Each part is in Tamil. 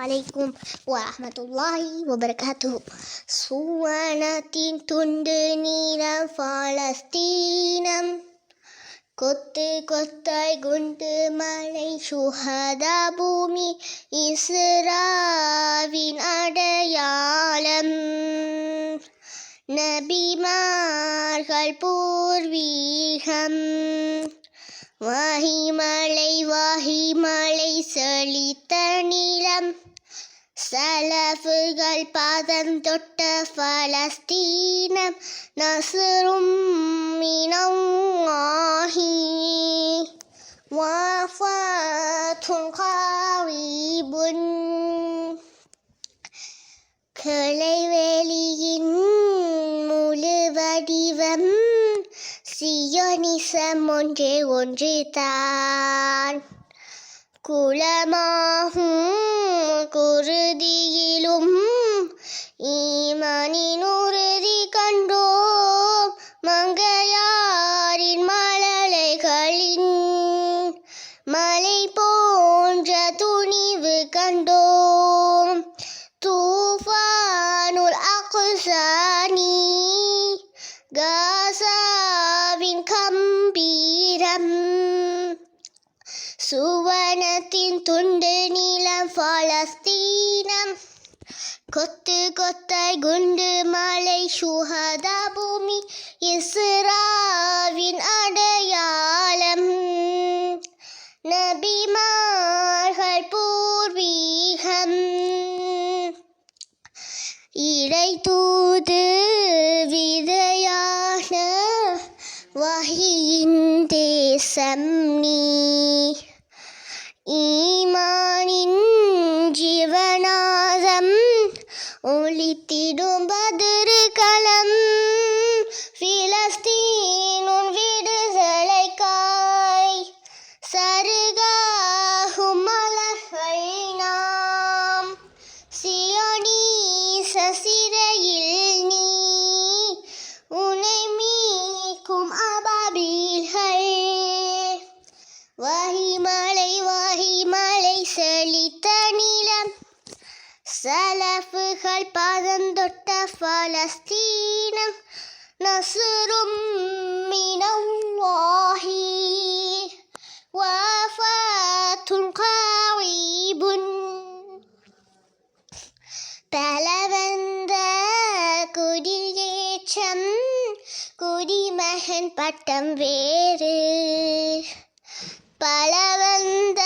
அலைக்கும் வரஹ்மத்துல்லாஹி வபரகாத்துஹு. சுவனத்தின் துண்டு நீரம் பாலஸ்தீனம், கொத்து கொத்தாய் குண்டு மலை சுஹதா பூமி இஸ்ராவின் அடையாளம். நபிமார்கள் பூர்வீகம், வாஹிமலை செழித்த நிலம். சலஃபுகள் பாதம் தொட்ட பலஸ்தீனம், நஸ்ரும் மினல்லாஹி வஃபத்துன் கரீபுன். கிளைவெளியின் முழு வடிவம் சியோனிசம் ஒன்று தான். குலமாகும் குருதியிலும் ஈமானின் உறுதி கண்டோம். மங்கையாரின் மழலைகளின் மலை போன்ற துணிவு கண்டோம். தூஃபானுல் அக்ஸானி காசாவின் கம்பீரம். சுவனத்தின் துண்டு நீளம் பாலஸ்தீனம், கொத்து கொத்தாய் குண்டு மலை சுஹதா பூமி இஸ்ராவின் அடையாளம். நபிமார்கள் பூர்வீகம், இறை தூது விதையான வஹியின் தேசம் நீ. ஈமானின் ஜீவநாதம் ஒளித்திடும் பத்ரு களம். பிலஸ்தீனுன் விடுதலைக்காய் சருகாகும் மலர்கள் நாம். சியோனீச சிறையில் நீ உன்னை மீட்கும் அபாபீல்கள். வாஹிமலை செழித்த நிலம். சலஃபுகள் பாதம் தொட்ட பலஸ்தீனம், நஸ்ரும் மினல்லாஹி வஃபத்துன் கரீபுன். பலவந்த குடியேற்றம், குடிமகன் பட்டம் வேறு. பலவந்த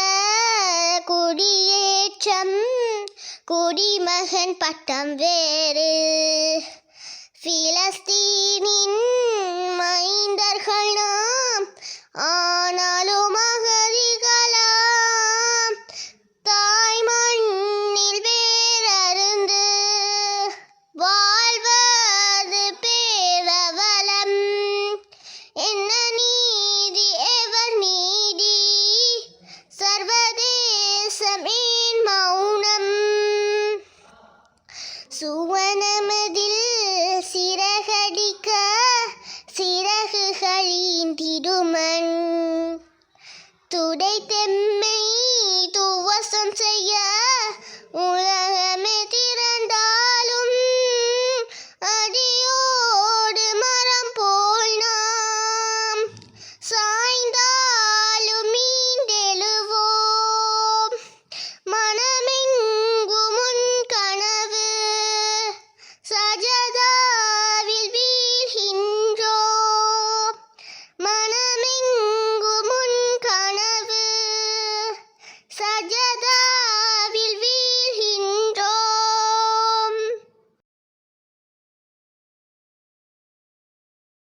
குடியேற்றம், குடிமகன் பட்டம் வேறு. பிலஸ்தீனின் மைந்தர்கள் நாம், ஆனாலும் அகதிகளாம். தாய் மண்ணில் வேரருந்து வாழ்வது பேரவலம். என்ன நீதி எவர் நீதி, சர்வதேசம் ஏன் மௌனம். சுவனமதில் சிறகடிக்க சிறகுகளின் திடுமன், துடைத்தெம்